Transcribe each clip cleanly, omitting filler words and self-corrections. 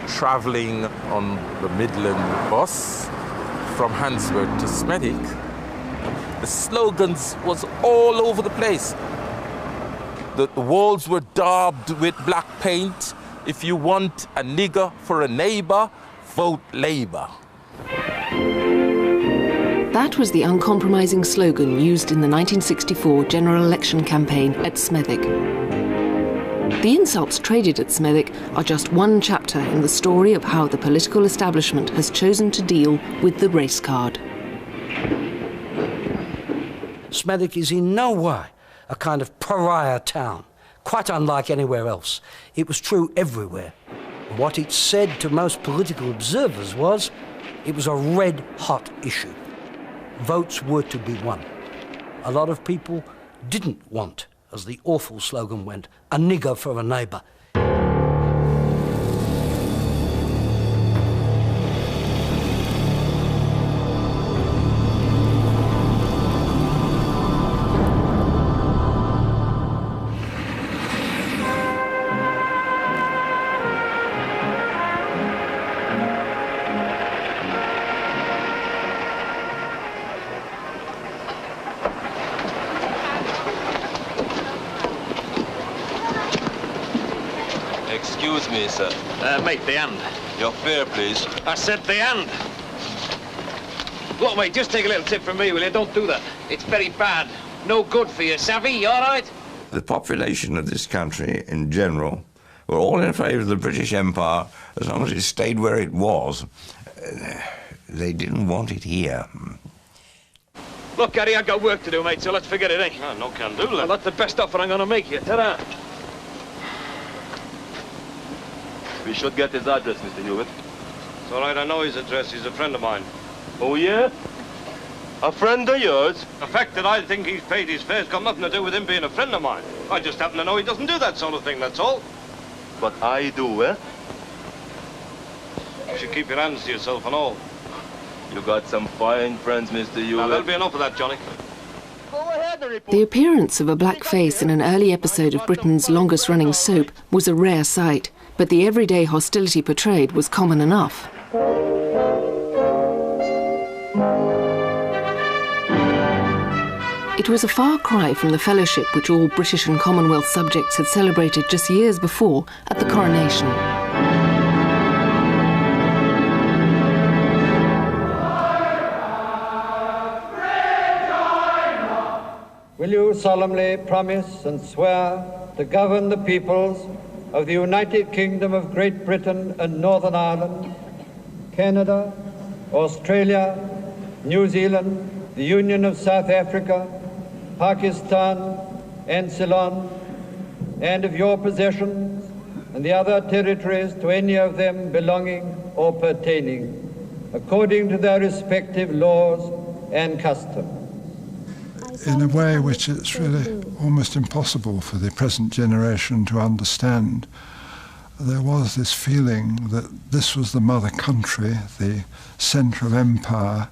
travelling on the Midland bus from Handsworth to Smethwick, the slogans was all over the place. The walls were daubed with black paint. If you want a nigger for a neighbour, vote Labour. That was the uncompromising slogan used in the 1964 general election campaign at Smethwick. The insults traded at Smethwick are just one chapter in the story of how the political establishment has chosen to deal with the race card. Smethwick is in no way a kind of pariah town, quite unlike anywhere else. It was true everywhere. What it said to most political observers was it was a red-hot issue. Votes were to be won. A lot of people didn't want, as the awful slogan went, a nigger for a neighbour. Excuse me, sir. Mate, the hand. Your fare, please. I said the hand. Look, mate, just take a little tip from me, will you? Don't do that. It's very bad. No good for you, savvy? You all right? The population of this country in general were all in favour of the British Empire as long as it stayed where it was. They didn't want it here. Look, Gary, I've got work to do, mate, so let's forget it, eh? No can do, Well, that's the best offer I'm going to make you. Ta-da. We should get his address, Mr. Hewitt. It's all right, I know his address. He's a friend of mine. Oh, yeah? A friend of yours? The fact that I think he's paid his fare's got nothing to do with him being a friend of mine. I just happen to know he doesn't do that sort of thing, that's all. But I do, eh? You should keep your hands to yourself and all. You got some fine friends, Mr. Hewitt. Now, that'll be enough of that, Johnny. The appearance of a black face in an early episode of Britain's longest-running soap was a rare sight, but the everyday hostility portrayed was common enough. It was a far cry from the fellowship which all British and Commonwealth subjects had celebrated just years before at the coronation. Will you solemnly promise and swear to govern the peoples of the United Kingdom of Great Britain and Northern Ireland, Canada, Australia, New Zealand, the Union of South Africa, Pakistan, and Ceylon, and of your possessions and the other territories to any of them belonging or pertaining, according to their respective laws and customs? In a way which it's really almost impossible for the present generation to understand. There was this feeling that this was the mother country, the centre of empire,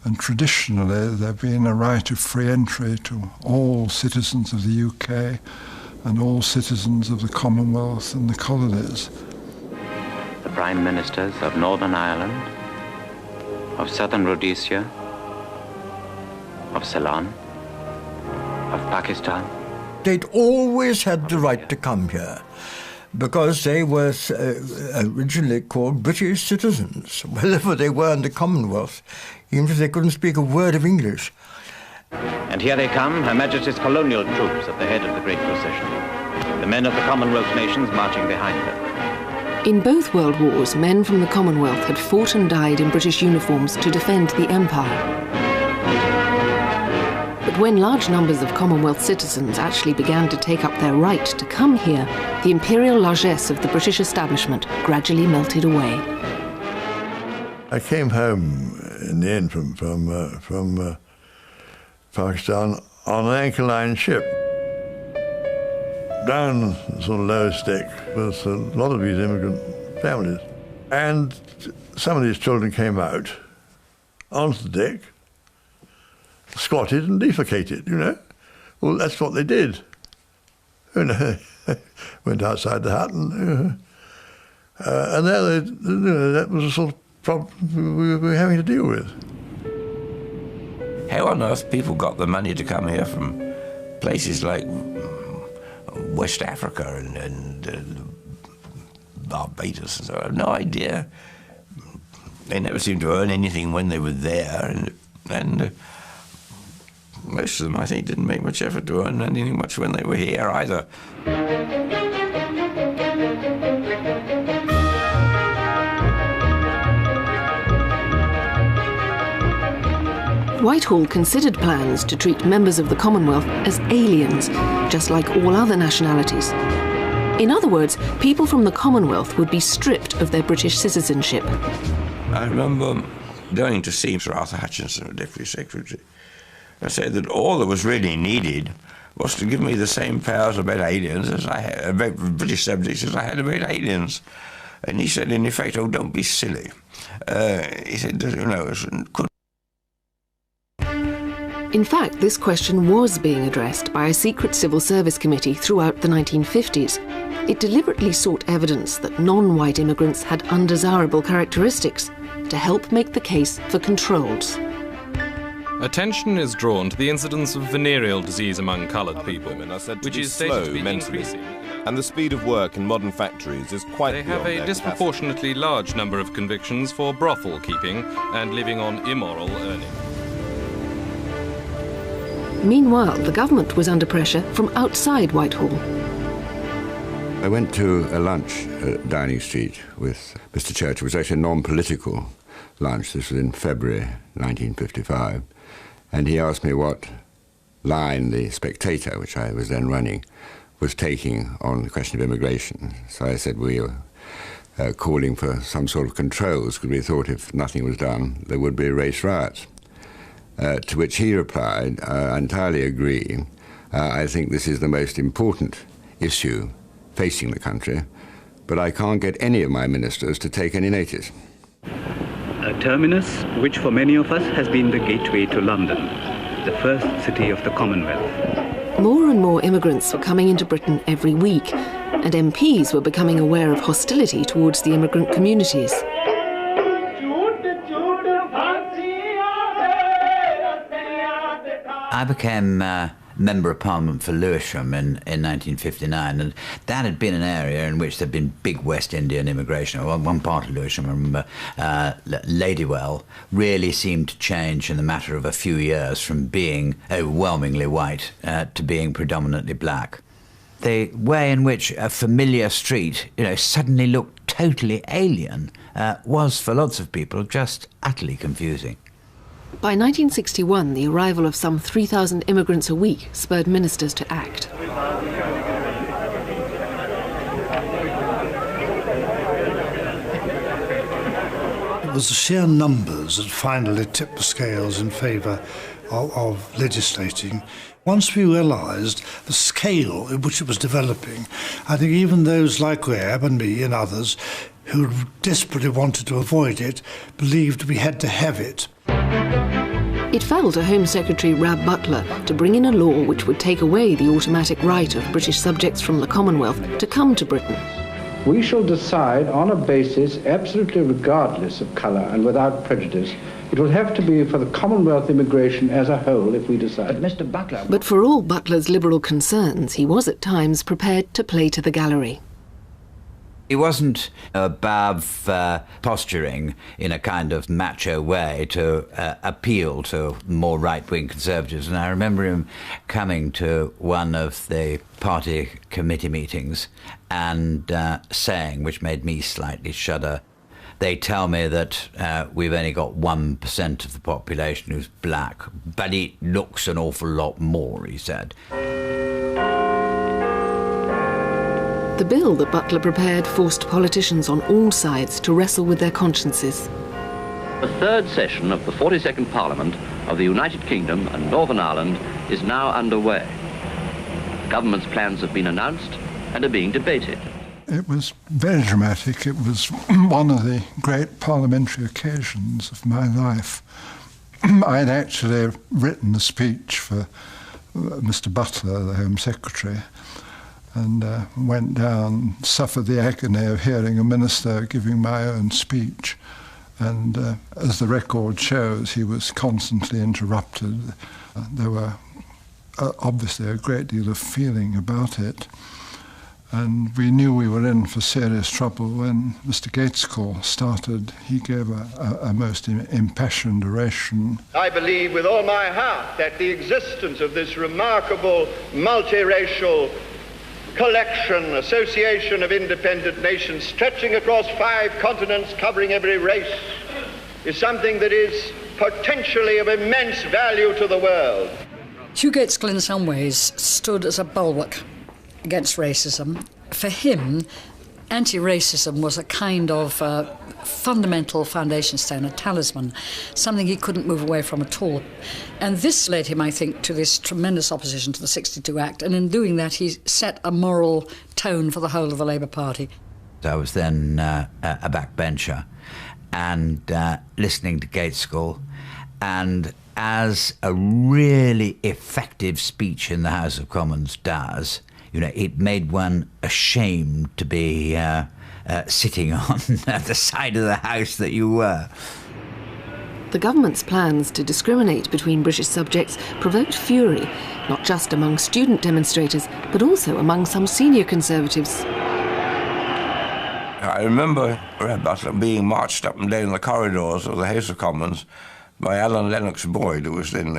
and traditionally there had been a right of free entry to all citizens of the UK and all citizens of the Commonwealth and the colonies. The Prime Ministers of Northern Ireland, of Southern Rhodesia, of Ceylon, of Pakistan. They'd always had the right to come here because they were originally called British citizens, wherever they were in the Commonwealth, even if they couldn't speak a word of English. And here they come, Her Majesty's colonial troops at the head of the great procession, the men of the Commonwealth nations marching behind her. In both World Wars, men from the Commonwealth had fought and died in British uniforms to defend the Empire. But when large numbers of Commonwealth citizens actually began to take up their right to come here, the imperial largesse of the British establishment gradually melted away. I came home in the end from Pakistan on an anchor line ship. Down the sort of lowest deck was a lot of these immigrant families. And some of these children came out onto the deck, squatted and defecated, you know. Well, that's what they did. You know, went outside the hut and And that was the sort of problem we were having to deal with. How on earth people got the money to come here from places like West Africa and Barbados and so on, I have no idea. They never seemed to earn anything when they were there, and most of them, I think, didn't make much effort to earn anything much when they were here either. Whitehall considered plans to treat members of the Commonwealth as aliens, just like all other nationalities. In other words, people from the Commonwealth would be stripped of their British citizenship. I remember going to see Sir Arthur Hutchinson, the Deputy Secretary. I said that all that was really needed was to give me the same powers about aliens as I had, about British subjects as I had about aliens. And he said, in effect, oh, don't be silly. He said, you know, could. In fact, this question was being addressed by a secret civil service committee throughout the 1950s. It deliberately sought evidence that non-white immigrants had undesirable characteristics to help make the case for controls. Attention is drawn to the incidence of venereal disease among coloured people, which is stated to be increasing. And the speed of work in modern factories is quite They have a disproportionately large number of convictions for brothel keeping and living on immoral earnings. Meanwhile, the government was under pressure from outside Whitehall. I went to a lunch at Downing Street with Mr. Churchill. It was actually a non-political lunch. This was in February 1955. And he asked me what line the Spectator, which I was then running, was taking on the question of immigration. So I said we were calling for some sort of controls, because we thought if nothing was done, there would be race riots. To which he replied, I entirely agree. I think this is the most important issue facing the country, but I can't get any of my ministers to take any notice. A terminus which for many of us has been the gateway to London, the first city of the Commonwealth. More and more immigrants were coming into Britain every week, and MPs were becoming aware of hostility towards the immigrant communities. I became Member of Parliament for Lewisham in 1959, and that had been an area in which there had been big West Indian immigration. One part of Lewisham, I remember, Ladywell, really seemed to change in the matter of a few years from being overwhelmingly white to being predominantly black. The way in which a familiar street, suddenly looked totally alien was, for lots of people, just utterly confusing. By 1961, the arrival of some 3,000 immigrants a week spurred ministers to act. It was the sheer numbers that finally tipped the scales in favour of legislating. Once we realised the scale in which it was developing, I think even those like Webb and me and others who desperately wanted to avoid it believed we had to have it. It fell to Home Secretary Rab Butler to bring in a law which would take away the automatic right of British subjects from the Commonwealth to come to Britain. We shall decide on a basis absolutely regardless of colour and without prejudice. It will have to be for the Commonwealth immigration as a whole if we decide. But for all Butler's liberal concerns, he was at times prepared to play to the gallery. He wasn't above posturing in a kind of macho way to appeal to more right-wing conservatives. And I remember him coming to one of the party committee meetings and saying, which made me slightly shudder, they tell me that we've only got 1% of the population who's black, but it looks an awful lot more, he said. The bill that Butler prepared forced politicians on all sides to wrestle with their consciences. The third session of the 42nd Parliament of the United Kingdom and Northern Ireland is now underway. The government's plans have been announced and are being debated. It was very dramatic. It was one of the great parliamentary occasions of my life. I had actually written a speech for Mr. Butler, the Home Secretary, and went down, suffered the agony of hearing a minister giving my own speech. And as the record shows, he was constantly interrupted. There were obviously a great deal of feeling about it. And we knew we were in for serious trouble when Mr. Gaitskell started. He gave a most impassioned oration. I believe with all my heart that the existence of this remarkable multiracial collection, association of independent nations stretching across 5 continents, covering every race, is something that is potentially of immense value to the world. Hugh Gaitskell in some ways stood as a bulwark against racism. For him, anti-racism was a kind of fundamental foundation stone, a talisman, something he couldn't move away from at all. And this led him, I think, to this tremendous opposition to the 62 Act, and in doing that he set a moral tone for the whole of the Labour Party. I was then a backbencher and listening to Gaitskell, and as a really effective speech in the House of Commons does, you know, it made one ashamed to be sitting on the side of the house that you were. The government's plans to discriminate between British subjects provoked fury, not just among student demonstrators, but also among some senior Conservatives. I remember Rab Butler being marched up and down the corridors of the House of Commons by Alan Lennox Boyd, who was then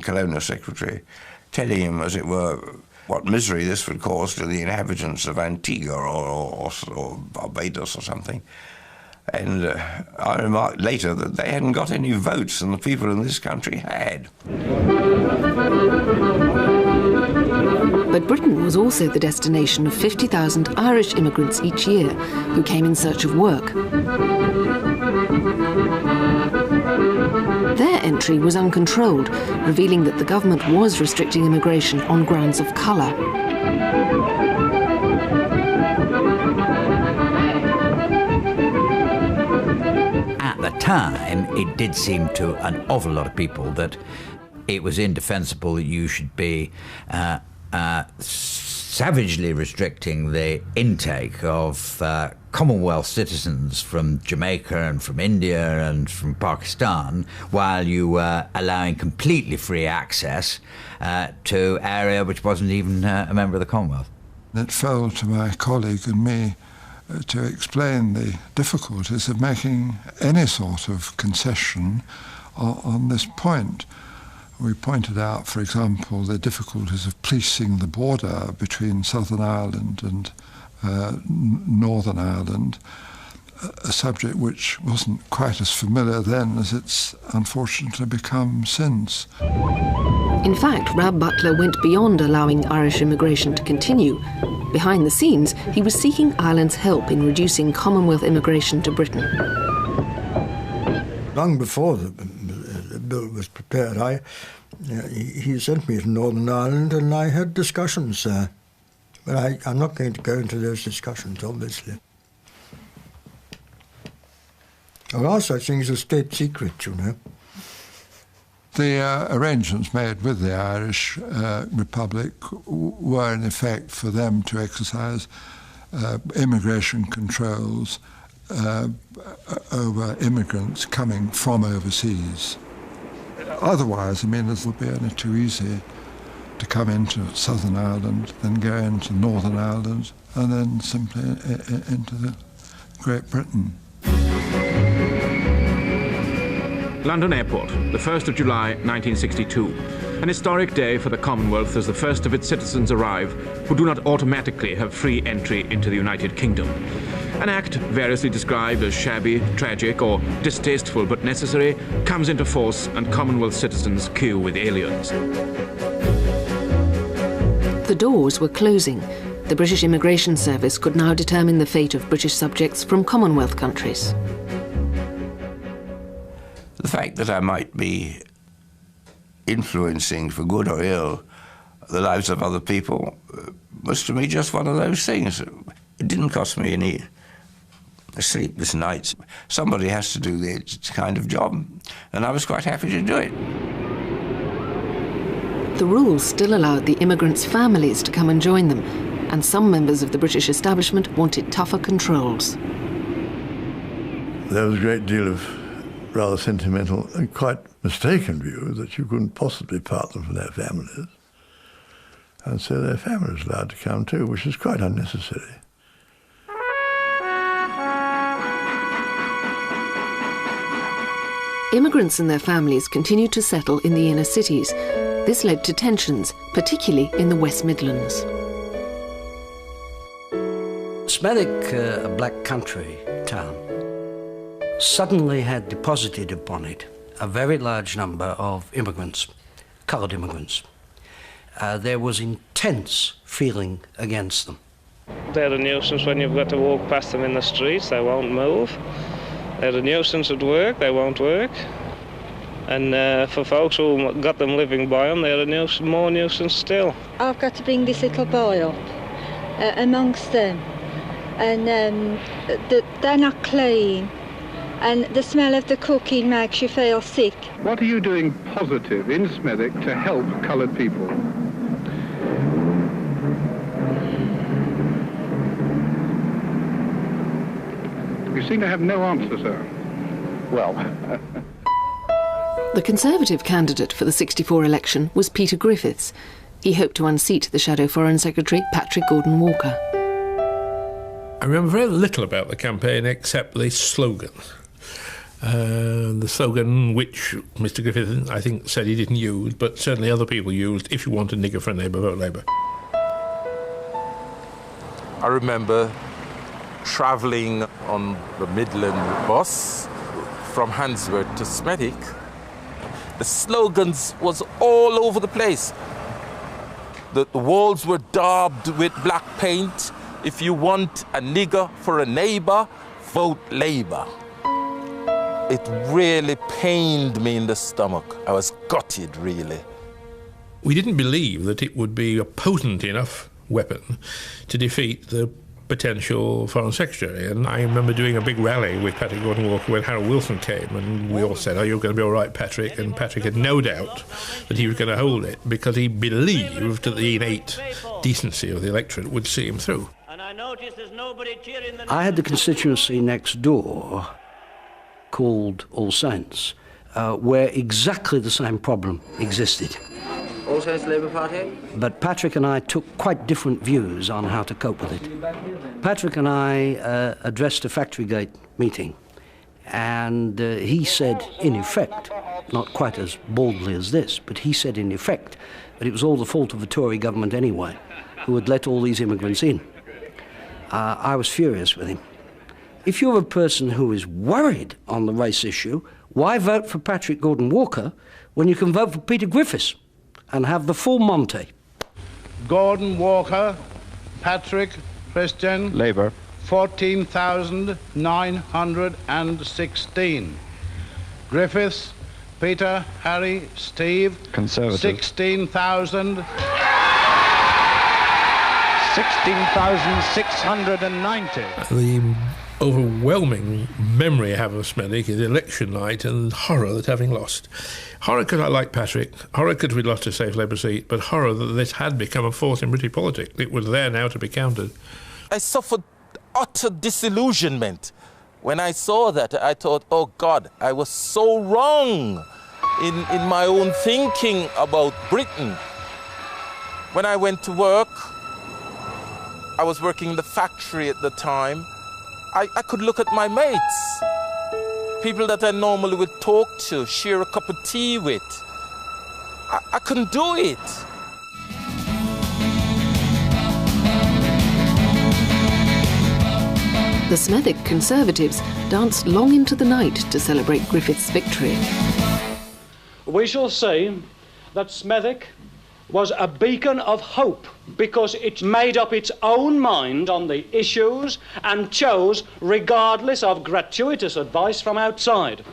Colonial Secretary, telling him, as it were, what misery this would cause to the inhabitants of Antigua or Barbados or something. And I remarked later that they hadn't got any votes, and the people in this country had. But Britain was also the destination of 50,000 Irish immigrants each year who came in search of work. Their entry was uncontrolled, revealing that the government was restricting immigration on grounds of colour. At the time, it did seem to an awful lot of people that it was indefensible that you should be savagely restricting the intake of Commonwealth citizens from Jamaica and from India and from Pakistan, while you were allowing completely free access to area which wasn't even a member of the Commonwealth. It fell to my colleague and me to explain the difficulties of making any sort of concession on this point. We pointed out, for example, the difficulties of policing the border between Southern Ireland and Northern Ireland, a subject which wasn't quite as familiar then as it's unfortunately become since. In fact, Rab Butler went beyond allowing Irish immigration to continue. Behind the scenes, he was seeking Ireland's help in reducing Commonwealth immigration to Britain. Long before the bill was prepared, he sent me to Northern Ireland and I had discussions there. But I'm not going to go into those discussions, obviously. There are such things as state secrets, you know. The arrangements made with the Irish Republic were in effect for them to exercise immigration controls over immigrants coming from overseas. Otherwise, I mean, it would be only too easy to come into Southern Ireland, then go into Northern Ireland, and then simply into Great Britain. London Airport, the 1st of July, 1962. An historic day for the Commonwealth as the first of its citizens arrive who do not automatically have free entry into the United Kingdom. An act variously described as shabby, tragic, or distasteful but necessary comes into force and Commonwealth citizens queue with aliens. The doors were closing. The British Immigration Service could now determine the fate of British subjects from Commonwealth countries. The fact that I might be influencing, for good or ill, the lives of other people was to me just one of those things. It didn't cost me any sleepless nights. Somebody has to do this kind of job, and I was quite happy to do it. The rules still allowed the immigrants' families to come and join them, and some members of the British establishment wanted tougher controls. There was a great deal of rather sentimental and quite mistaken view that you couldn't possibly part them from their families. And so their families were allowed to come too, which is quite unnecessary. Immigrants and their families continued to settle in the inner cities. This led to tensions, particularly in the West Midlands. Smethwick, a black country town, suddenly had deposited upon it a very large number of immigrants, coloured immigrants. There was intense feeling against them. They're a nuisance when you've got to walk past them in the streets, they won't move. They're a nuisance at work, they won't work. And for folks who got them living by them, they're a more nuisance still. I've got to bring this little boy up amongst them. And they're not clean. And the smell of the cooking makes you feel sick. What are you doing positive in Smethwick to help coloured people? You seem to have no answer, sir. Well... The Conservative candidate for the '64 election was Peter Griffiths. He hoped to unseat the Shadow Foreign Secretary, Patrick Gordon Walker. I remember very little about the campaign except the slogan. The slogan which Mr Griffiths, I think, said he didn't use, but certainly other people used, if you want a nigger for a neighbour, vote Labour. I remember travelling on the Midland bus from Handsworth to Smethwick. The slogans was all over the place. The walls were daubed with black paint. If you want a nigger for a neighbour, vote Labour. It really pained me in the stomach. I was gutted, really. We didn't believe that it would be a potent enough weapon to defeat the potential Foreign Secretary. And I remember doing a big rally with Patrick Gordon Walker when Harold Wilson came, and we all said, "Oh, you're going to be all right, Patrick." And Patrick had no doubt that he was going to hold it because he believed that the innate decency of the electorate would see him through. I had the constituency next door called All Saints, where exactly the same problem existed. All Saints Labour Party? But Patrick and I took quite different views on how to cope with it. Patrick and I addressed a factory gate meeting, and he said, in effect, not quite as boldly as this, but he said, in effect, that it was all the fault of the Tory government anyway, who had let all these immigrants in. I was furious with him. If you're a person who is worried on the race issue, why vote for Patrick Gordon Walker when you can vote for Peter Griffiths and have the full Monty? Gordon Walker, Patrick, Christian. Labour. 14,916. Griffiths, Peter, Harry, Steve. Conservative. 16,000. 16,690. The overwhelming memory I have of Smethwick is election night and horror at having lost. Horror because I like Patrick, horror because we'd lost a safe Labour seat, but horror that this had become a force in British politics. It was there now to be countered. I suffered utter disillusionment. When I saw that, I thought, oh God, I was so wrong in my own thinking about Britain. When I went to work, I was working in the factory at the time. I could look at my mates, people that I normally would talk to, share a cup of tea with. I couldn't do it. The Smethwick Conservatives danced long into the night to celebrate Griffiths' victory. We shall say that Smethwick was a beacon of hope because it made up its own mind on the issues and chose regardless of gratuitous advice from outside.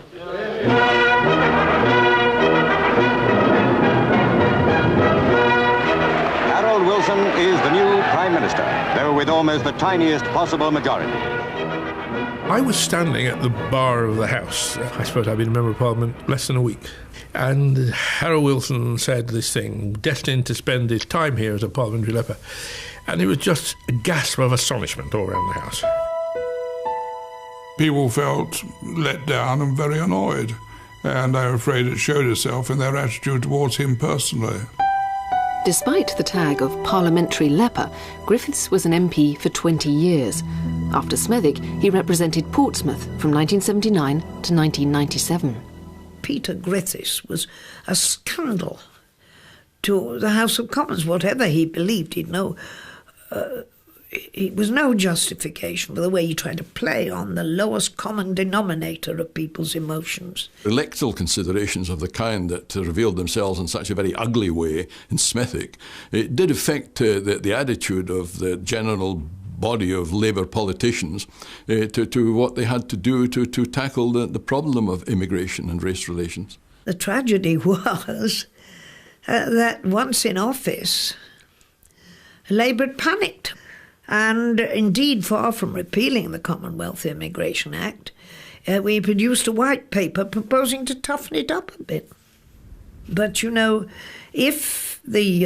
Harold Wilson is the new Prime Minister, though with almost the tiniest possible majority. I was standing at the bar of the House. I suppose I'd been a Member of Parliament less than a week. And Harold Wilson said this thing, destined to spend his time here as a parliamentary leper. And it was just a gasp of astonishment all around the house. People felt let down and very annoyed, and I'm afraid it showed itself in their attitude towards him personally. Despite the tag of parliamentary leper, Griffiths was an MP for 20 years. After Smethwick, he represented Portsmouth from 1979 to 1997. Peter Griffiths was a scandal to the House of Commons. Whatever he believed, it was no justification for the way he tried to play on the lowest common denominator of people's emotions. Electoral considerations of the kind that revealed themselves in such a very ugly way in Smethwick, it did affect the attitude of the general body of Labour politicians to what they had to do to tackle the problem of immigration and race relations. The tragedy was that once in office, Labour panicked. And indeed, far from repealing the Commonwealth Immigration Act, we produced a white paper proposing to toughen it up a bit. But, if the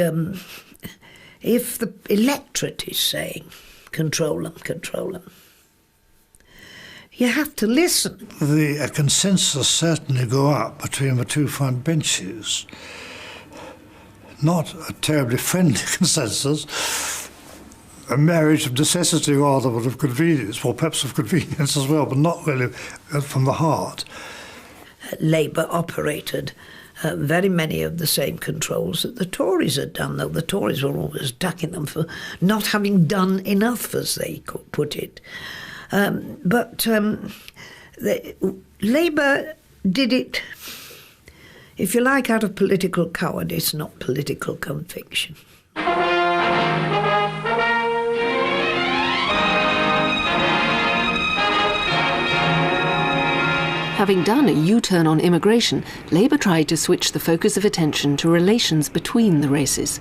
electorate is saying, control them, you have to listen. The consensus certainly go up between the two front benches. Not a terribly friendly consensus. A marriage of necessity rather than of convenience, or perhaps of convenience as well, but not really from the heart. Labour operated very many of the same controls that the Tories had done, though the Tories were always attacking them for not having done enough, as they could put it. Labour did it, if you like, out of political cowardice, not political conviction. Having done a U-turn on immigration, Labour tried to switch the focus of attention to relations between the races.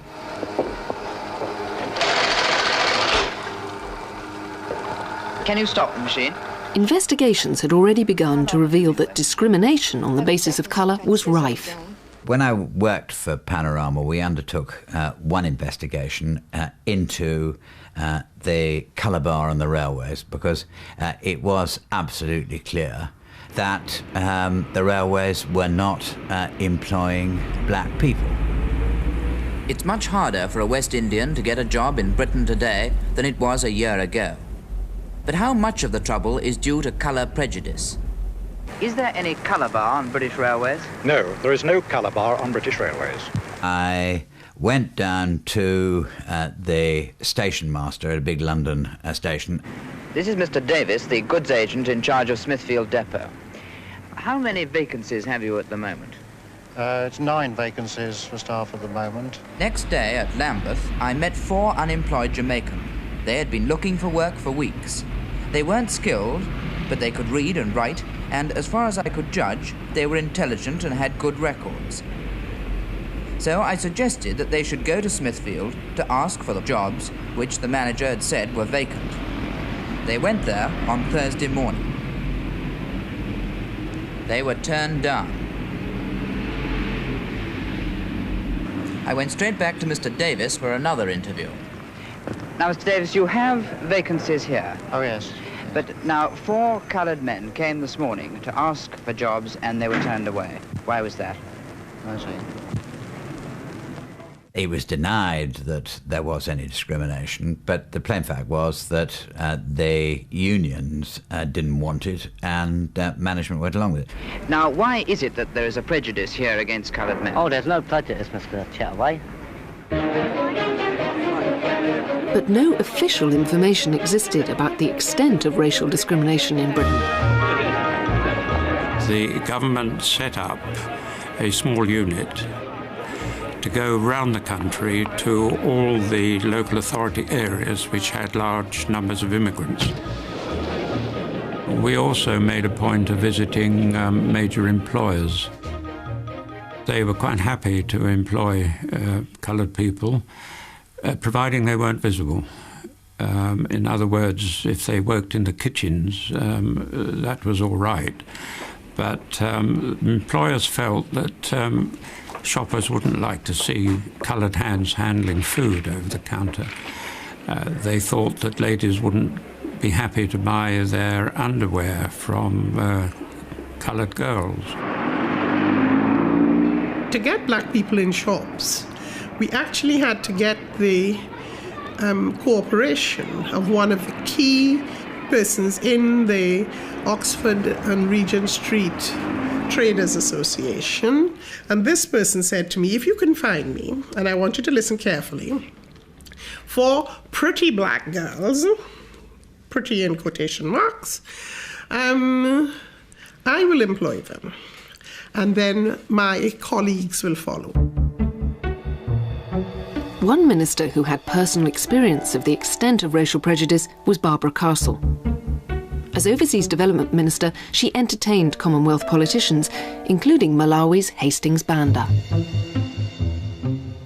Can you stop the machine? Investigations had already begun to reveal that discrimination on the basis of colour was rife. When I worked for Panorama, we undertook one investigation into the colour bar on the railways, because it was absolutely clear that the railways were not employing black people. It's much harder for a West Indian to get a job in Britain today than it was a year ago. But how much of the trouble is due to colour prejudice? Is there any colour bar on British railways? No, there is no colour bar on British railways. I went down to the station master at a big London station. This is Mr. Davis, the goods agent in charge of Smithfield Depot. How many vacancies have you at the moment? It's 9 vacancies for staff at the moment. Next day at Lambeth, I met 4 unemployed Jamaican. They had been looking for work for weeks. They weren't skilled, but they could read and write, and as far as I could judge, they were intelligent and had good records. So I suggested that they should go to Smithfield to ask for the jobs which the manager had said were vacant. They went there on Thursday morning. They were turned down. I went straight back to Mr. Davis for another interview. Now, Mr. Davis, you have vacancies here. Oh, yes. But now, 4 coloured men came this morning to ask for jobs and they were turned away. Why was that? I see. He was denied that there was any discrimination, but the plain fact was that the unions didn't want it, and management went along with it. Now, why is it that there is a prejudice here against coloured men? Oh, there's no prejudice, Mr. Chataway. But no official information existed about the extent of racial discrimination in Britain. The government set up a small unit to go round the country to all the local authority areas which had large numbers of immigrants. We also made a point of visiting major employers. They were quite happy to employ coloured people, providing they weren't visible. In other words, if they worked in the kitchens, that was all right. But employers felt that shoppers wouldn't like to see coloured hands handling food over the counter. They thought that ladies wouldn't be happy to buy their underwear from coloured girls. To get black people in shops, we actually had to get the cooperation of one of the key persons in the Oxford and Regent Street Traders Association. And this person said to me, if you can find me, and I want you to listen carefully, 4 pretty black girls, pretty in quotation marks, I will employ them. And then my colleagues will follow. One minister who had personal experience of the extent of racial prejudice was Barbara Castle. As Overseas Development Minister, she entertained Commonwealth politicians, including Malawi's Hastings Banda.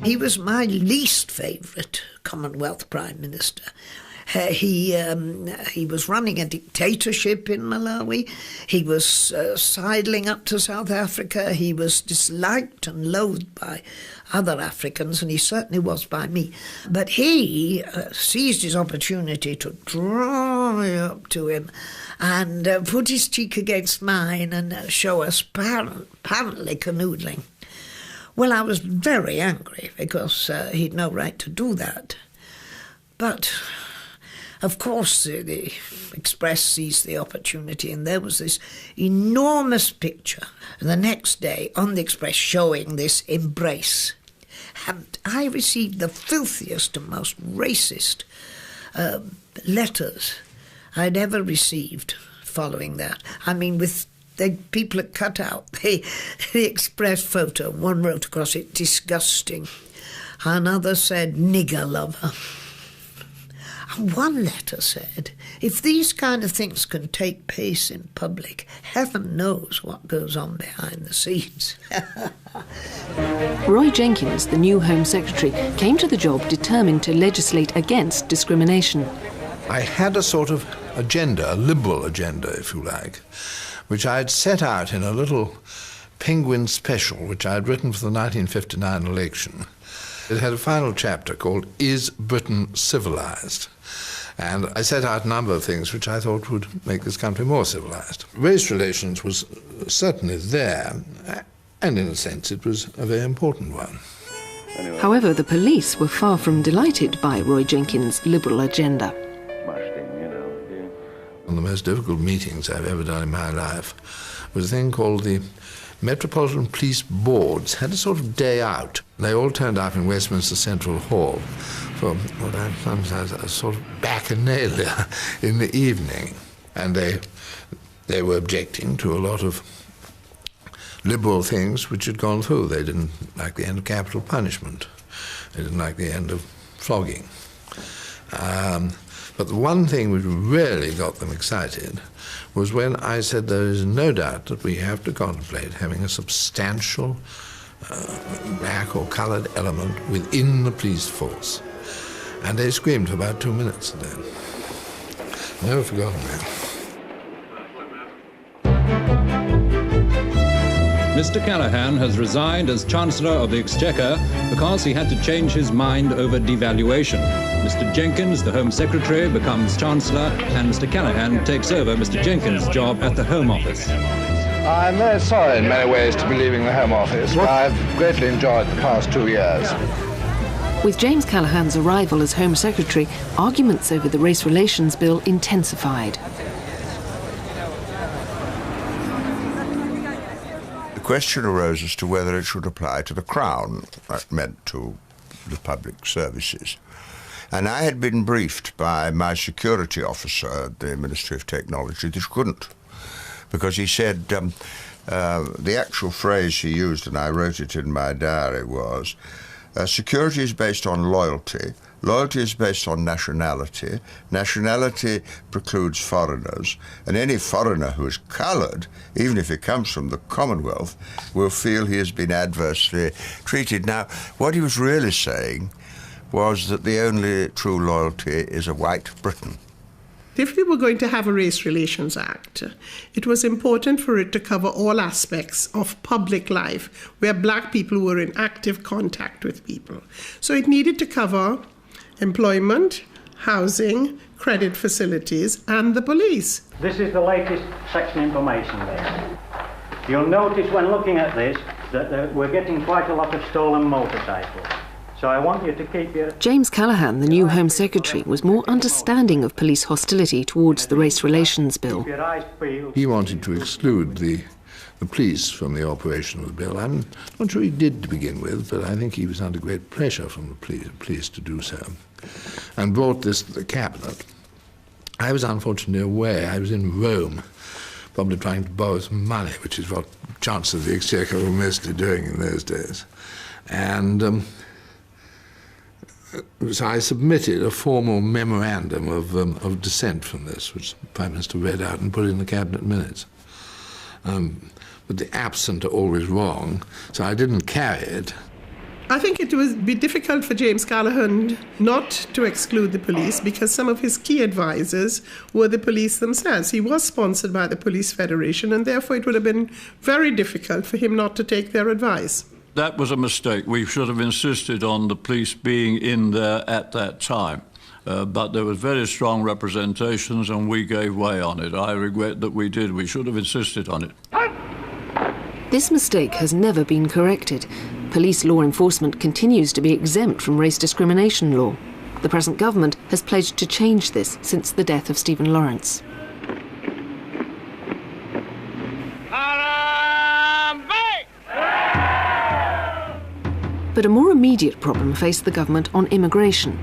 He was my least favourite Commonwealth Prime Minister. He was running a dictatorship in Malawi. He was sidling up to South Africa. He was disliked and loathed by other Africans, and he certainly was by me. But he seized his opportunity to draw me up to him and put his cheek against mine and show us apparently canoodling. Well, I was very angry because he'd no right to do that. But of course, the Express seized the opportunity, and there was this enormous picture the next day on the Express showing this embrace. And I received the filthiest and most racist letters I'd ever received following that. I mean, with the people had cut out the Express photo. One wrote across it, disgusting. Another said, nigger lover. One letter said, if these kind of things can take place in public, heaven knows what goes on behind the scenes. Roy Jenkins, the new Home Secretary, came to the job determined to legislate against discrimination. I had a sort of agenda, a liberal agenda, if you like, which I had set out in a little Penguin special, which I had written for the 1959 election. It had a final chapter called Is Britain Civilised? And I set out a number of things which I thought would make this country more civilised. Race relations was certainly there, and in a sense it was a very important one. However, the police were far from delighted by Roy Jenkins' liberal agenda. One of the most difficult meetings I've ever done in my life was a thing called the Metropolitan Police Boards had a sort of day out. They all turned up in Westminster Central Hall for what I sometimes a sort of bacchanalia in the evening. And they were objecting to a lot of liberal things which had gone through. They didn't like the end of capital punishment. They didn't like the end of flogging. But the one thing which really got them excited was when I said there is no doubt that we have to contemplate having a substantial black or coloured element within the police force. And they screamed for about 2 minutes then. Never forgotten that. Mr. Callaghan has resigned as Chancellor of the Exchequer because he had to change his mind over devaluation. Mr. Jenkins, the Home Secretary, becomes Chancellor, and Mr. Callaghan takes over Mr. Jenkins' job at the Home Office. I'm very sorry in many ways to be leaving the Home Office. I've greatly enjoyed the past 2 years. With James Callaghan's arrival as Home Secretary, arguments over the Race Relations Bill intensified. The question arose as to whether it should apply to the Crown, that meant to the public services. And I had been briefed by my security officer at the Ministry of Technology that it couldn't, because he said, the actual phrase he used, and I wrote it in my diary, was, security is based on loyalty, loyalty is based on nationality, nationality precludes foreigners, and any foreigner who is coloured, even if he comes from the Commonwealth, will feel he has been adversely treated. Now, what he was really saying was that the only true loyalty is a white Britain. If we were going to have a Race Relations Act, it was important for it to cover all aspects of public life where black people were in active contact with people. So it needed to cover employment, housing, credit facilities, and the police. This is the latest section information list. You'll notice when looking at this that we're getting quite a lot of stolen motorcycles. So I want you to keep your... James Callaghan, the new Home Secretary, was more understanding of police hostility towards the Race Relations Bill. He wanted to exclude the police from the operation of the bill. I'm not sure he did to begin with, but I think he was under great pressure from the police to do so, and brought this to the Cabinet. I was unfortunately away. I was in Rome, probably trying to borrow some money, which is what Chancellor of the Exchequer were mostly doing in those days. And so I submitted a formal memorandum of dissent from this, which the Prime Minister read out and put in the Cabinet minutes. But the absent are always wrong, so I didn't carry it. I think it would be difficult for James Callaghan not to exclude the police because some of his key advisors were the police themselves. He was sponsored by the Police Federation, and therefore it would have been very difficult for him not to take their advice. That was a mistake. We should have insisted on the police being in there at that time. But there was very strong representations and we gave way on it. I regret that we did. We should have insisted on it. This mistake has never been corrected. Police law enforcement continues to be exempt from race discrimination law. The present government has pledged to change this since the death of Stephen Lawrence. But a more immediate problem faced the government on immigration.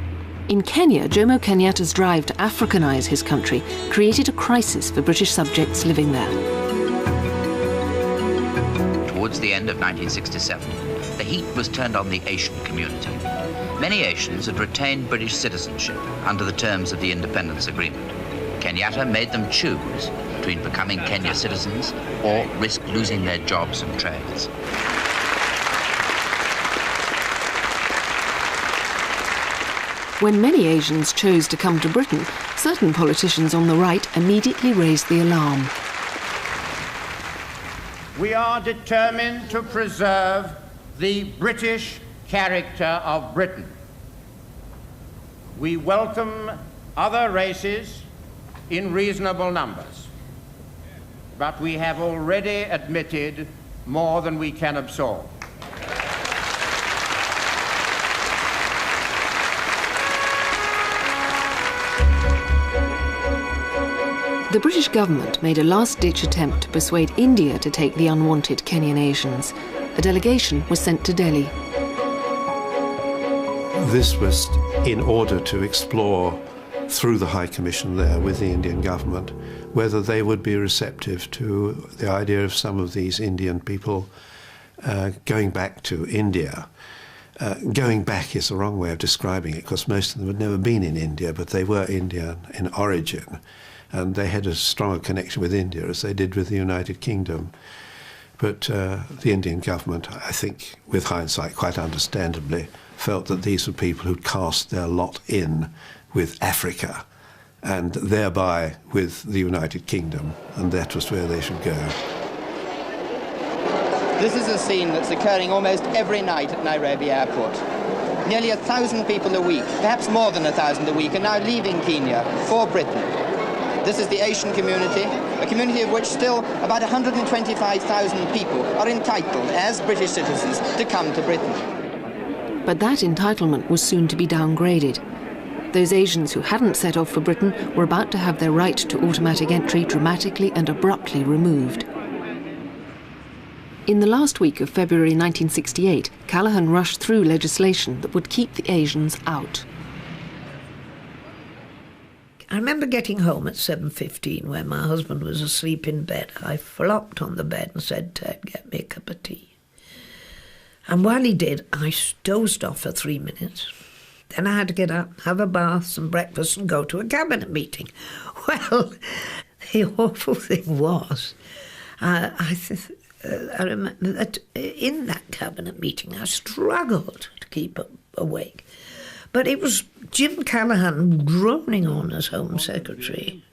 In Kenya, Jomo Kenyatta's drive to Africanise his country created a crisis for British subjects living there. Towards the end of 1967, the heat was turned on the Asian community. Many Asians had retained British citizenship under the terms of the independence agreement. Kenyatta made them choose between becoming Kenya citizens or risk losing their jobs and trades. When many Asians chose to come to Britain, certain politicians on the right immediately raised the alarm. We are determined to preserve the British character of Britain. We welcome other races in reasonable numbers, but we have already admitted more than we can absorb. The British government made a last-ditch attempt to persuade India to take the unwanted Kenyan Asians. A delegation was sent to Delhi. This was in order to explore through the High Commission there with the Indian government whether they would be receptive to the idea of some of these Indian people going back to India. Going back is the wrong way of describing it because most of them had never been in India, but they were Indian in origin. And they had a stronger connection with India as they did with the United Kingdom. But the Indian government, I think, with hindsight, quite understandably, felt that these were people who'd cast their lot in with Africa and thereby with the United Kingdom, and that was where they should go. This is a scene that's occurring almost every night at Nairobi Airport. Nearly 1,000 people a week, perhaps more than 1,000 a week, are now leaving Kenya for Britain. This is the Asian community, a community of which still about 125,000 people are entitled as British citizens to come to Britain. But that entitlement was soon to be downgraded. Those Asians who hadn't set off for Britain were about to have their right to automatic entry dramatically and abruptly removed. In the last week of February 1968, Callaghan rushed through legislation that would keep the Asians out. I remember getting home at 7:15 when my husband was asleep in bed. I flopped on the bed and said, "Ted, get me a cup of tea." And while he did, I dozed off for 3 minutes. Then I had to get up, have a bath, some breakfast and go to a cabinet meeting. Well, the awful thing was, I remember that in that cabinet meeting I struggled to keep awake. But it was Jim Callaghan droning on as Home Secretary.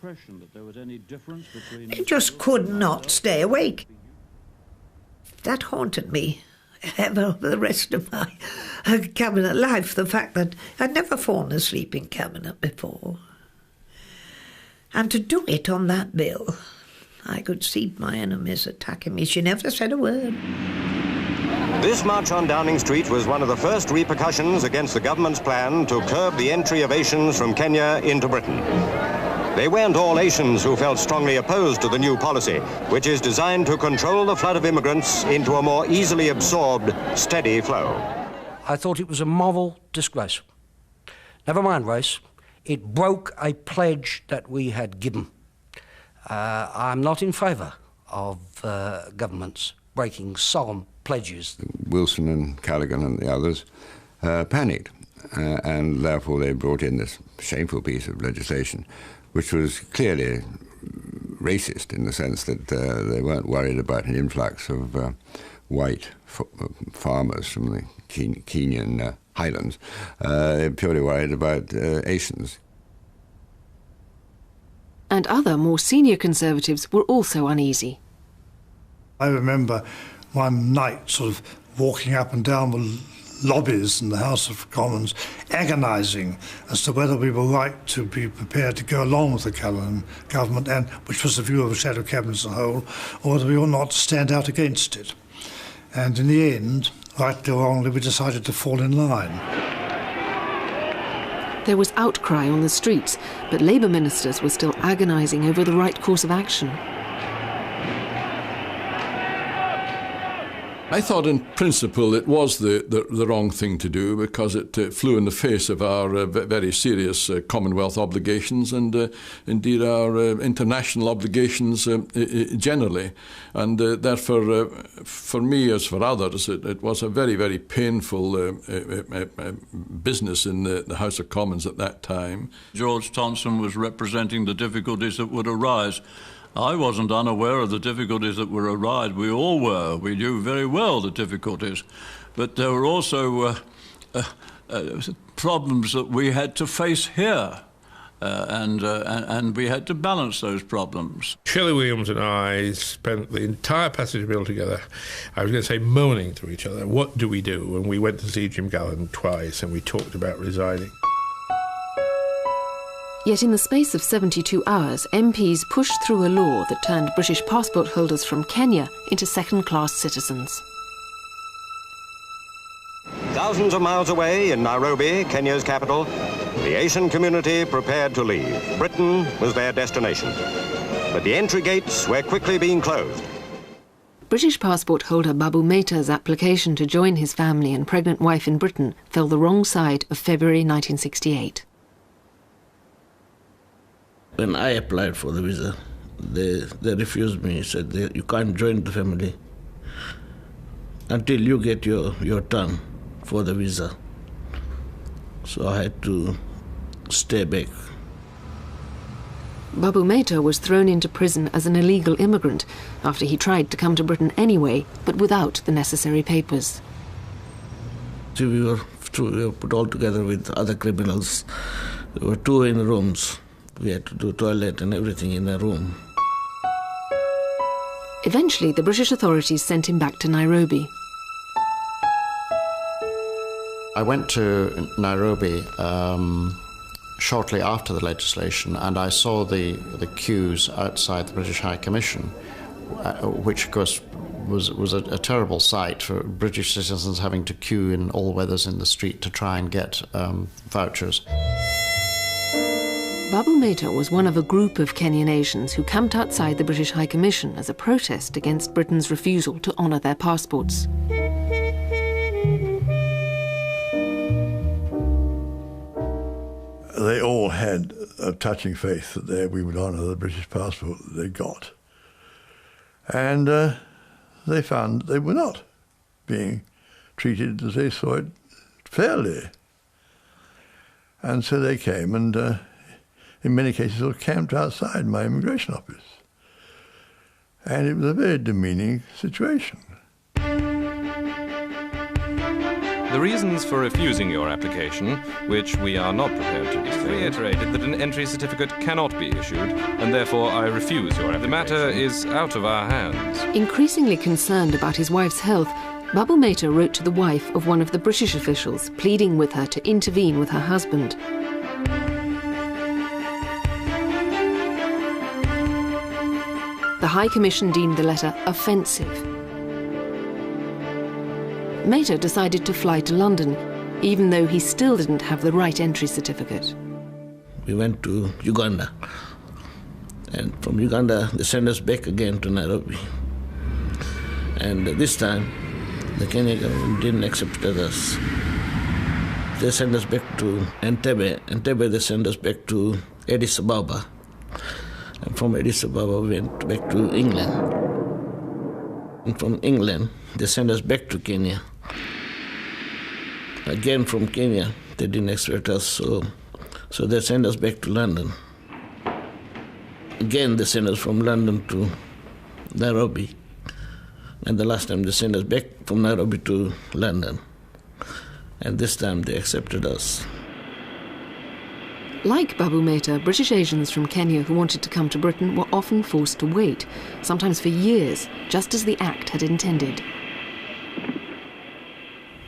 He just could not stay awake. That haunted me ever for the rest of my cabinet life, the fact that I'd never fallen asleep in cabinet before. And to do it on that bill, I could see my enemies attacking me. She never said a word. This march on Downing Street was one of the first repercussions against the government's plan to curb the entry of Asians from Kenya into Britain. They weren't all Asians who felt strongly opposed to the new policy, which is designed to control the flood of immigrants into a more easily absorbed, steady flow. I thought it was a moral disgrace. Never mind race. It broke a pledge that we had given. I'm not in favour of governments breaking solemn pledges. Wilson and Callaghan and the others panicked, and therefore they brought in this shameful piece of legislation, which was clearly racist in the sense that they weren't worried about an influx of white farmers from the Kenyan highlands. They were purely worried about Asians. And other, more senior Conservatives were also uneasy. I remember one night sort of walking up and down the lobbies in the House of Commons, agonising as to whether we were right to be prepared to go along with the Callaghan government, and which was the view of the Shadow Cabinet as a whole, or whether we ought not to stand out against it. And in the end, rightly or wrongly, we decided to fall in line. There was outcry on the streets, but Labour ministers were still agonising over the right course of action. I thought in principle it was the wrong thing to do because it flew in the face of our very serious Commonwealth obligations and indeed our international obligations generally. And therefore, for me as for others, it was a very, very painful business in the House of Commons at that time. George Thompson was representing the difficulties that would arise. I wasn't unaware of the difficulties that would arise. We all were. We knew very well the difficulties. But there were also problems that we had to face here. And we had to balance those problems. Shelley Williams and I spent the entire passage bill together, I was going to say moaning to each other, what do we do? And we went to see Jim Gallagher twice and we talked about resigning. Yet in the space of 72 hours, MPs pushed through a law that turned British passport holders from Kenya into second-class citizens. Thousands of miles away in Nairobi, Kenya's capital, the Asian community prepared to leave. Britain was their destination. But the entry gates were quickly being closed. British passport holder Babu Mehta's application to join his family and pregnant wife in Britain fell the wrong side of February 1968. When I applied for the visa, they refused me. Said you can't join the family until you get your turn for the visa. So I had to stay back. Babu Mehta was thrown into prison as an illegal immigrant after he tried to come to Britain anyway, but without the necessary papers. So we were put all together with other criminals. There were 2 in rooms. We had to do toilet and everything in a room. Eventually, the British authorities sent him back to Nairobi. I went to Nairobi shortly after the legislation, and I saw the queues outside the British High Commission, which, of course, was a terrible sight for British citizens having to queue in all weathers in the street to try and get vouchers. Babu Mehta was one of a group of Kenyan Asians who camped outside the British High Commission as a protest against Britain's refusal to honour their passports. They all had a touching faith that we would honour the British passport that they got. And they found they were not being treated as they saw it fairly. And so they came and in many cases were camped outside my immigration office. And it was a very demeaning situation. The reasons for refusing your application, which we are not prepared to discuss, reiterated that an entry certificate cannot be issued, and therefore I refuse your application. The matter is out of our hands. Increasingly concerned about his wife's health, Babu Mehta wrote to the wife of one of the British officials, pleading with her to intervene with her husband. The High Commission deemed the letter offensive. Mehta decided to fly to London, even though he still didn't have the right entry certificate. We went to Uganda, and from Uganda they sent us back again to Nairobi. And this time the Kenyan government didn't accept us. They sent us back to Entebbe. Entebbe they sent us back to Addis Ababa. And from Addis Ababa we went back to England. And from England they sent us back to Kenya. Again from Kenya they didn't accept us, so they sent us back to London. Again they sent us from London to Nairobi. And the last time they sent us back from Nairobi to London. And this time they accepted us. Like Babu Mehta, British Asians from Kenya who wanted to come to Britain were often forced to wait, sometimes for years, just as the Act had intended.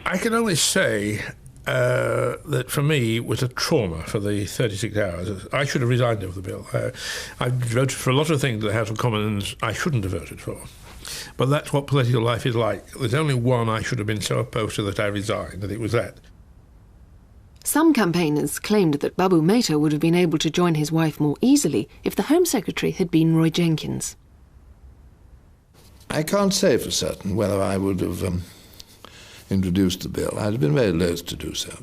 I can only say that for me it was a trauma for the 36 hours. I should have resigned over the bill. I voted for a lot of things that the House of Commons I shouldn't have voted for. But that's what political life is like. There's only one I should have been so opposed to that I resigned, and it was that. Some campaigners claimed that Babu Mehta would have been able to join his wife more easily if the Home Secretary had been Roy Jenkins. I can't say for certain whether I would have introduced the bill. I'd have been very loath to do so.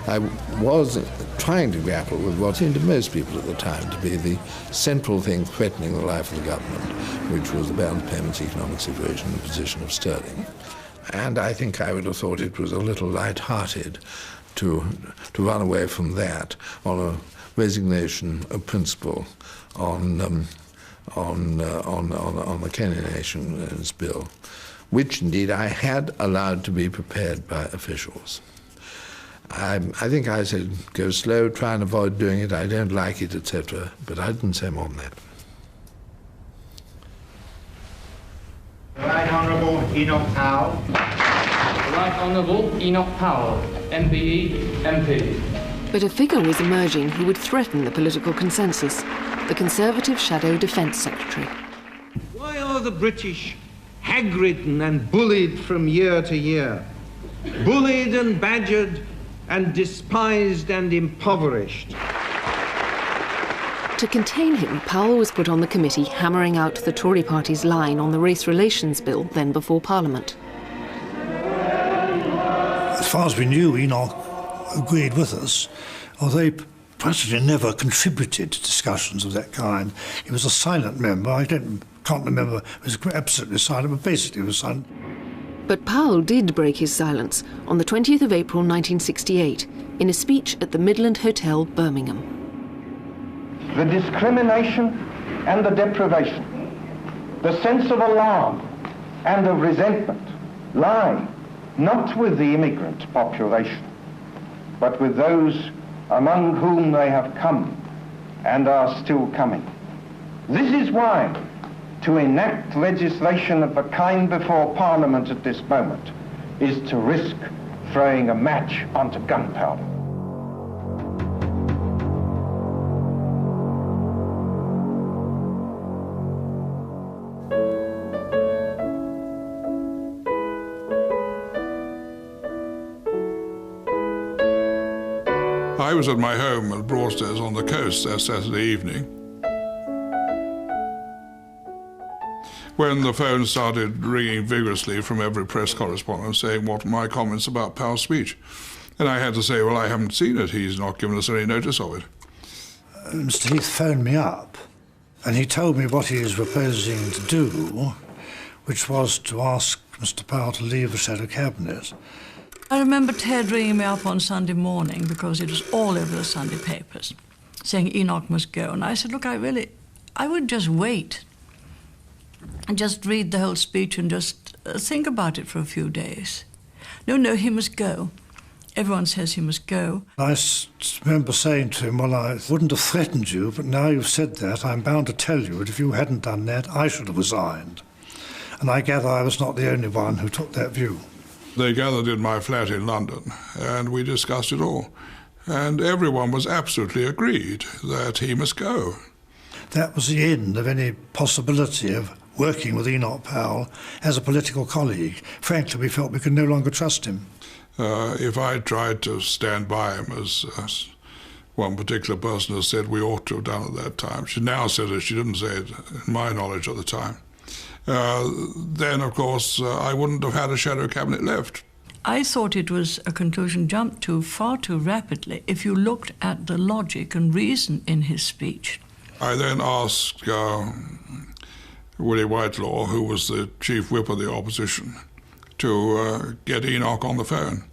I was trying to grapple with what seemed to most people at the time to be the central thing threatening the life of the government, which was the balance payments economic situation, the position of sterling. And I think I would have thought it was a little light-hearted to run away from that on a resignation of principle on the Kenyan Nations bill, which indeed I had allowed to be prepared by officials. I think I said, go slow, try and avoid doing it, I don't like it, etc., but I didn't say more than that. The Right Honourable Enoch Powell. The Right Honourable Enoch Powell, MBE, MP. But a figure was emerging who would threaten the political consensus, the Conservative Shadow Defence Secretary. Why are the British hag-ridden and bullied from year to year? Bullied and badgered and despised and impoverished. To contain him, Powell was put on the committee hammering out the Tory party's line on the Race Relations Bill, then before Parliament. As far as we knew, Enoch agreed with us, although he practically never contributed to discussions of that kind. He was a silent member. I can't remember, he was absolutely silent, but basically he was silent. But Powell did break his silence on the 20th of April 1968 in a speech at the Midland Hotel, Birmingham. The discrimination and the deprivation, the sense of alarm and of resentment lie not with the immigrant population, but with those among whom they have come and are still coming. This is why to enact legislation of the kind before Parliament at this moment is to risk throwing a match onto gunpowder. I was at my home at Broadstairs on the coast that Saturday evening when the phone started ringing vigorously from every press correspondent saying what were my comments about Powell's speech. And I had to say, well, I haven't seen it. He's not given us any notice of it. Mr. Heath phoned me up and he told me what he was proposing to do, which was to ask Mr. Powell to leave the Shadow Cabinet. I remember Ted ringing me up on Sunday morning because it was all over the Sunday papers, saying Enoch must go. And I said, look, I would just wait and just read the whole speech and just think about it for a few days. No, he must go. Everyone says he must go. I remember saying to him, well, I wouldn't have threatened you, but now you've said that, I'm bound to tell you that if you hadn't done that, I should have resigned. and I gather I was not the only one who took that view. They gathered in my flat in London, and we discussed it all. And everyone was absolutely agreed that he must go. That was the end of any possibility of working with Enoch Powell as a political colleague. Frankly, we felt we could no longer trust him. If I tried to stand by him, as one particular person has said we ought to have done at that time, she now said it, she didn't say it in my knowledge at the time, then, of course, I wouldn't have had a shadow cabinet left. I thought it was a conclusion jumped to far too rapidly if you looked at the logic and reason in his speech. I then asked Willie Whitelaw, who was the chief whip of the opposition, to get Enoch on the phone.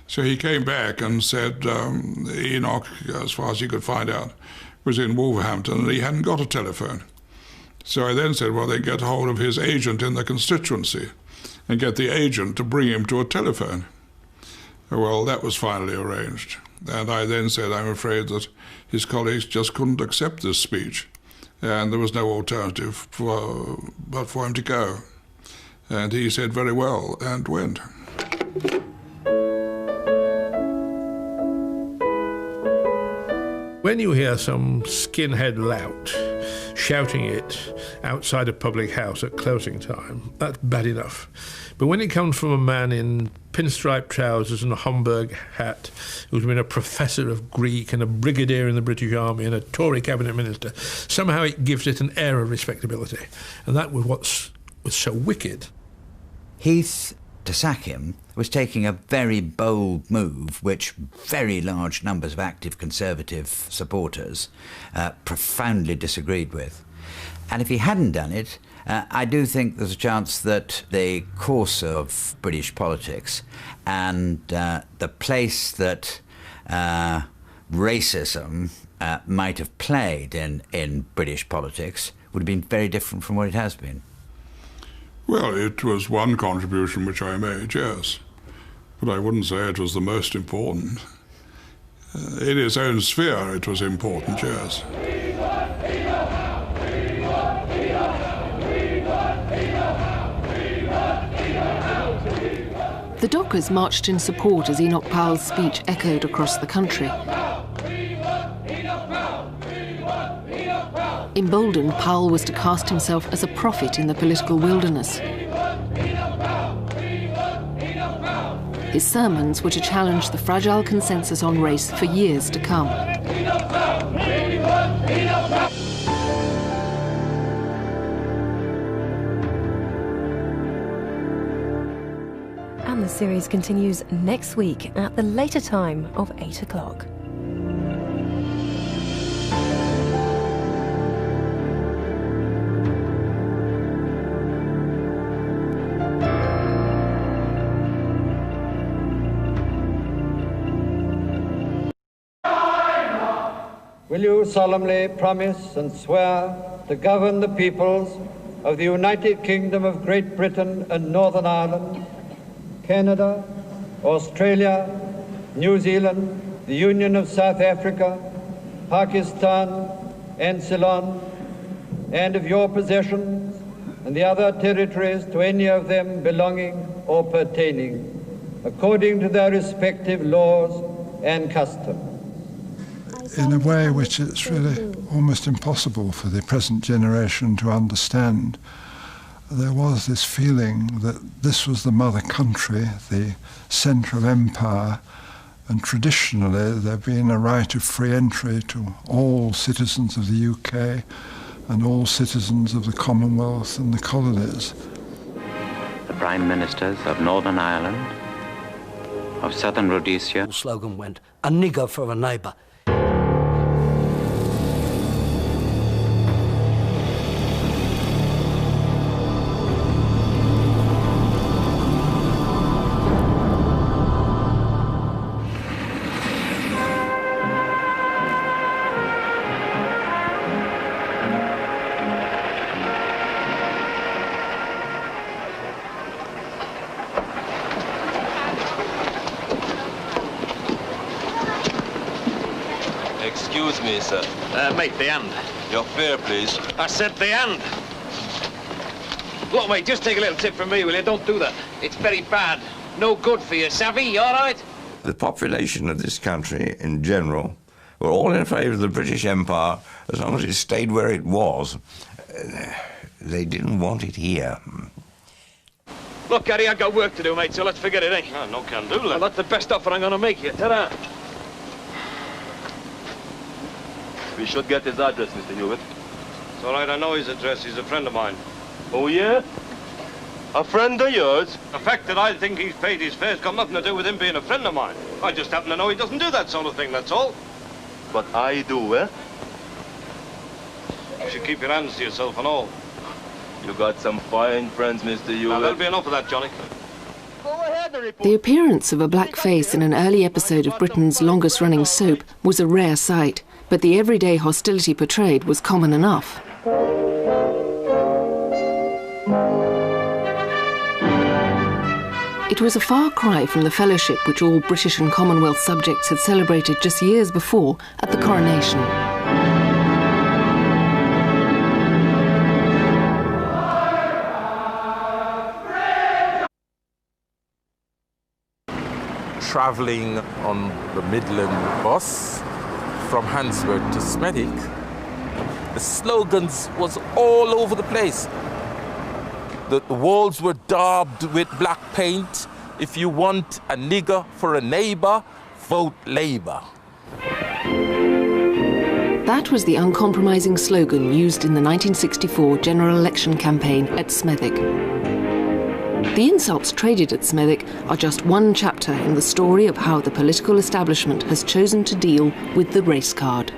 So he came back and said Enoch, as far as he could find out, was in Wolverhampton and he hadn't got a telephone. So I then said, well, they get hold of his agent in the constituency and get the agent to bring him to a telephone. Well, that was finally arranged. And I then said, I'm afraid that his colleagues just couldn't accept this speech, and there was no alternative but for him to go. And he said very well and went. When you hear some skinhead lout shouting it outside a public house at closing time, that's bad enough. But when it comes from a man in pinstripe trousers and a Homburg hat, who's been a professor of Greek and a brigadier in the British Army and a Tory cabinet minister, somehow it gives it an air of respectability. And that was what was so wicked. Heath, to sack him, was taking a very bold move which very large numbers of active Conservative supporters profoundly disagreed with. And if he hadn't done it, I do think there's a chance that the course of British politics and the place that racism might have played in British politics would have been very different from what it has been. Well, it was one contribution which I made, yes. But I wouldn't say it was the most important. In its own sphere, it was important, yes. The Dockers marched in support as Enoch Powell's speech echoed across the country. Emboldened, Powell was to cast himself as a prophet in the political wilderness. His sermons were to challenge the fragile consensus on race for years to come. And the series continues next week at the later time of 8 o'clock. Will you solemnly promise and swear to govern the peoples of the United Kingdom of Great Britain and Northern Ireland, Canada, Australia, New Zealand, the Union of South Africa, Pakistan, and Ceylon, and of your possessions and the other territories to any of them belonging or pertaining, according to their respective laws and customs? In a way which it's really almost impossible for the present generation to understand. There was this feeling that this was the mother country, the centre of empire, and traditionally there had been a right of free entry to all citizens of the UK and all citizens of the Commonwealth and the colonies. The Prime Ministers of Northern Ireland, of Southern Rhodesia. The slogan went, "A nigger for a neighbour." Excuse me, sir. Mate, the end. Your fare, please. I said the end. Look, mate, just take a little tip from me, will you? Don't do that. It's very bad. No good for you, savvy? You all right? The population of this country in general were all in favour of the British Empire as long as it stayed where it was. They didn't want it here. Look, Gary, I've got work to do, mate, so let's forget it, eh? No can do, Well, that's the best offer I'm going to make you. Ta-da! We should get his address, Mr. Hewitt. It's all right, I know his address. He's a friend of mine. Oh, yeah? A friend of yours? The fact that I think he's paid his fare's got nothing to do with him being a friend of mine. I just happen to know he doesn't do that sort of thing, that's all. But I do, eh? You should keep your hands to yourself and all. You got some fine friends, Mr. Hewitt. Now, that'll be enough of that, Johnny. The appearance of a black face in an early episode of Britain's longest-running soap was a rare sight, but the everyday hostility portrayed was common enough. It was a far cry from the fellowship which all British and Commonwealth subjects had celebrated just years before at the coronation. Travelling on the Midland bus from Handsworth to Smethwick, the slogans was all over the place. The walls were daubed with black paint. If you want a nigger for a neighbour, vote Labour. That was the uncompromising slogan used in the 1964 general election campaign at Smethwick. The insults traded at Smethwick are just one chapter in the story of how the political establishment has chosen to deal with the race card.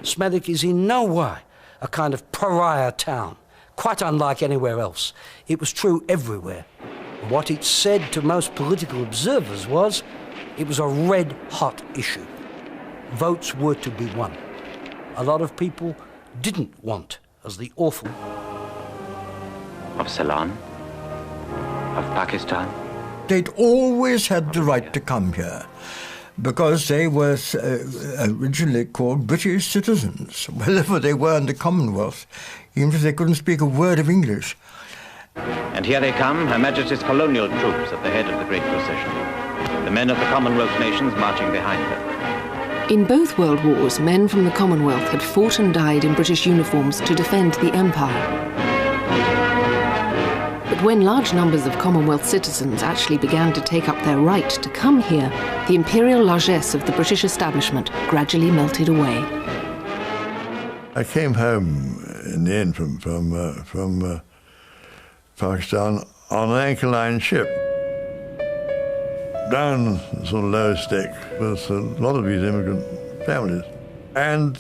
Smethwick is in no way a kind of pariah town, quite unlike anywhere else. It was true everywhere. What it said to most political observers was it was a red-hot issue. Votes were to be won. A lot of people didn't want as the awful of Ceylon, of Pakistan. They'd always had the right to come here because they were originally called British citizens, wherever they were in the Commonwealth, even if they couldn't speak a word of English. And here they come, Her Majesty's colonial troops at the head of the great procession. The men of the Commonwealth nations marching behind her. In both World Wars, men from the Commonwealth had fought and died in British uniforms to defend the Empire. But when large numbers of Commonwealth citizens actually began to take up their right to come here, the imperial largesse of the British establishment gradually melted away. I came home in the end from Pakistan on an anchor line ship. Down the sort of lowest deck was a lot of these immigrant families. And